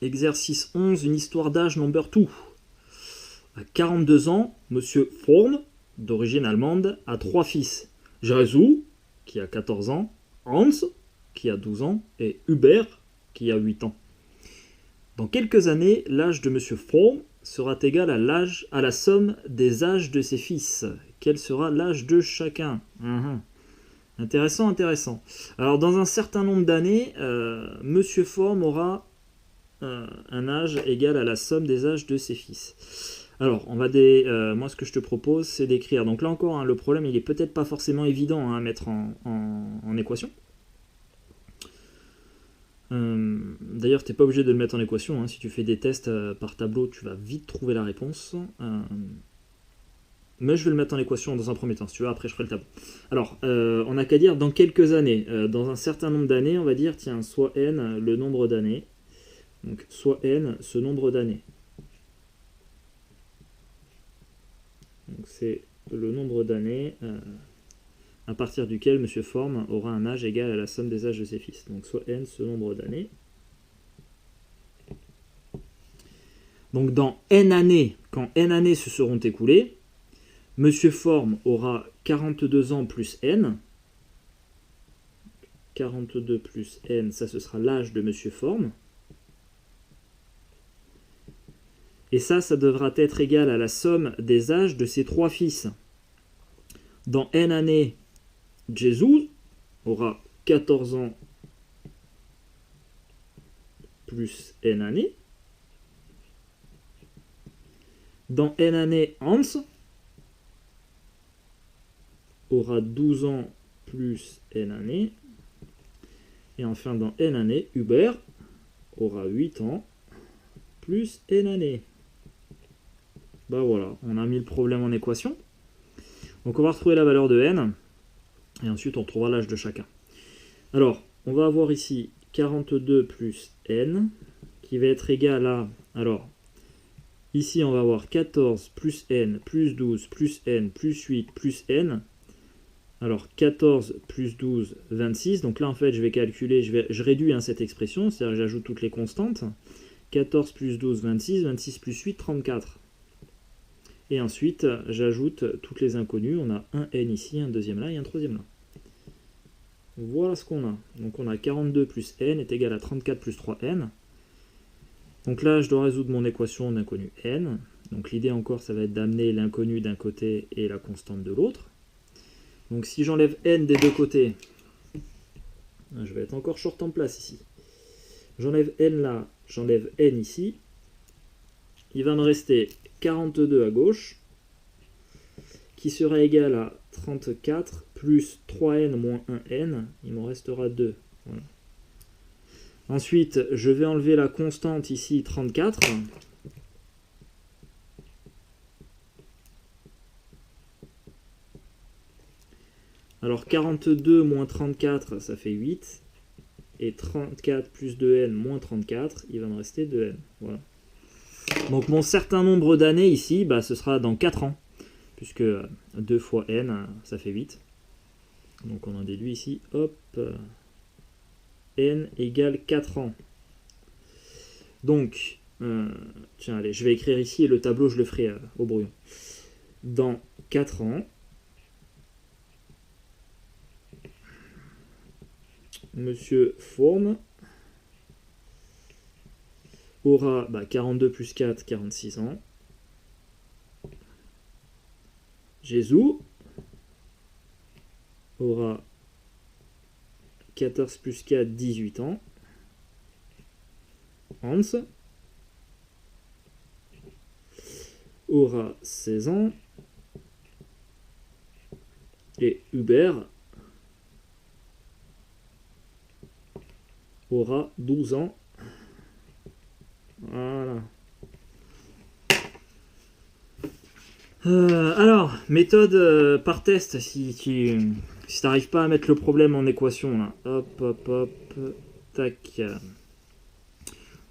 Exercice 11, une histoire d'âge number 2. À 42 ans, Monsieur Form, d'origine allemande, a 3 fils. Jésus, qui a 14 ans, Hans, qui a 12 ans, et Hubert, qui a 8 ans. Dans quelques années, l'âge de Monsieur Form sera égal à la somme des âges de ses fils. Quel sera l'âge de chacun? Intéressant, intéressant. Alors, dans un certain nombre d'années, Monsieur Form aura un âge égal à la somme des âges de ses fils. Alors, moi, ce que je te propose, c'est d'écrire. Donc là encore, le problème, il est peut-être pas forcément évident à mettre en équation. D'ailleurs, tu n'es pas obligé de le mettre en équation. Si tu fais des tests par tableau, tu vas vite trouver la réponse. Mais je vais le mettre en équation dans un premier temps. Si tu veux, après, je ferai le tableau. Alors, on n'a qu'à dire dans quelques années. Dans un certain nombre d'années, on va dire, tiens, soit n, le nombre d'années. Donc, soit n, ce nombre d'années. Donc, c'est le nombre d'années à partir duquel M. Form aura un âge égal à la somme des âges de ses fils. Donc, soit n, ce nombre d'années. Donc, dans n années, quand n années se seront écoulées, M. Form aura 42 ans plus n. 42 plus n, ça ce sera l'âge de M. Form. Et ça devra être égal à la somme des âges de ses 3 fils. Dans n années, Jésus aura 14 ans plus n années. Dans n années, Hans aura 12 ans plus n années. Et enfin, dans n années, Hubert aura 8 ans plus n années. Bah voilà, on a mis le problème en équation. Donc on va retrouver la valeur de n. Et ensuite, on trouvera l'âge de chacun. Alors, on va avoir ici 42 plus n, qui va être égal à... Alors, ici, on va avoir 14 plus n, plus 12, plus n, plus 8, plus n. Alors, 14 plus 12, 26. Donc là, en fait, je vais calculer, je réduis cette expression, c'est-à-dire que j'ajoute toutes les constantes. 14 plus 12, 26, 26 plus 8, 34. Et ensuite, j'ajoute toutes les inconnues. On a un n ici, un deuxième là et un troisième là. Voilà ce qu'on a. Donc on a 42 plus n est égal à 34 plus 3n. Donc là, je dois résoudre mon équation d'inconnu n. Donc l'idée encore, ça va être d'amener l'inconnu d'un côté et la constante de l'autre. Donc si j'enlève n des deux côtés, je vais être encore short en place ici. J'enlève n là, j'enlève n ici. Il va me rester 42 à gauche, qui sera égal à 34 plus 3n moins 1n. Il m'en restera 2. Voilà. Ensuite, je vais enlever la constante ici, 34. Alors 42 moins 34, ça fait 8. Et 34 plus 2n moins 34, il va me rester 2n. Voilà. Donc mon certain nombre d'années ici, ce sera dans 4 ans. Puisque 2 fois n, ça fait 8. Donc on en déduit ici, hop, n égale 4 ans. Donc, tiens, allez, je vais écrire ici et le tableau, je le ferai au brouillon. Dans 4 ans, Monsieur Form aura 42 plus 4, 46 ans. Jésus aura 14 plus 4, 18 ans. Hans aura 16 ans. Et Hubert aura 12 ans. Voilà. Alors, méthode par test, si tu n'arrives pas à mettre le problème en équation, là. Hop, hop, hop, tac.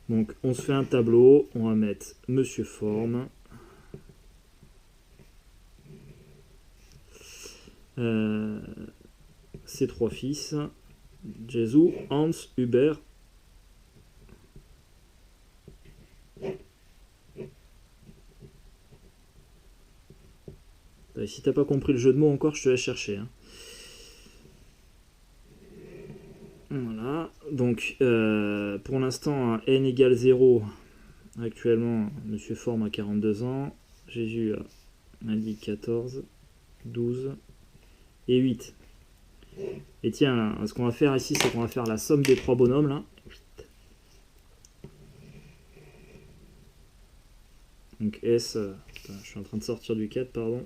Donc, on se fait un tableau, on va mettre Monsieur Form. Ses 3 fils, Jésus, Hans, Hubert. Si t'as pas compris le jeu de mots encore, je te laisse chercher. Hein. Voilà, donc pour l'instant, n égale 0. Actuellement, Monsieur Forme a 42 ans. Jésus a dit 14, 12 et 8. Et tiens, là, ce qu'on va faire ici, c'est qu'on va faire la somme des trois bonhommes, là. Donc S, je suis en train de sortir du 4, pardon.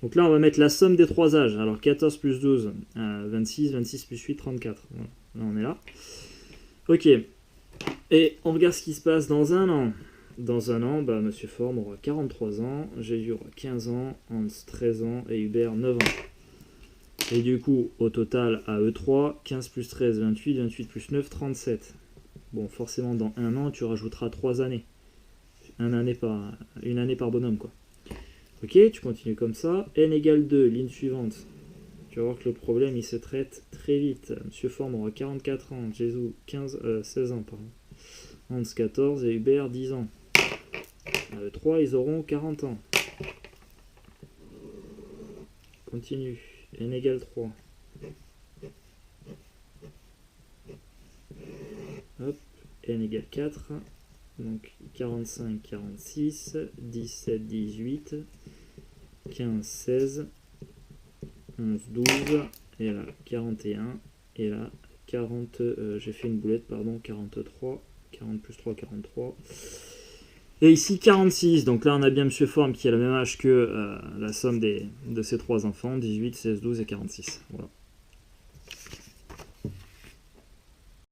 Donc là, on va mettre la somme des trois âges. Alors 14 plus 12, 26, 26 plus 8, 34. Voilà. Là, on est là. Ok. Et on regarde ce qui se passe dans un an. Dans un an, Monsieur Forme aura 43 ans, Jésus aura 15 ans, Hans 13 ans et Hubert 9 ans. Et du coup, au total, à eux 3, 15 plus 13, 28, 28 plus 9, 37. Bon, forcément, dans un an, tu rajouteras 3 années. Une année par bonhomme, quoi. Ok, tu continues comme ça. N égale 2, ligne suivante. Tu vas voir que le problème, il se traite très vite. Monsieur Forme aura 44 ans, Jésus 16 ans, pardon. Hans 14 et Hubert 10 ans. À eux 3, ils auront 40 ans. Continue. N égale 3. Hop. N égale 4. Donc 45, 46, 17, 18, 15, 16, 11, 12, et là 41, et là 40, j'ai fait une boulette, pardon, 43, 40 plus 3, 43. Et ici 46, donc là on a bien Monsieur Forme qui a le même âge que la somme de ses trois enfants, 18, 16, 12 et 46. Voilà.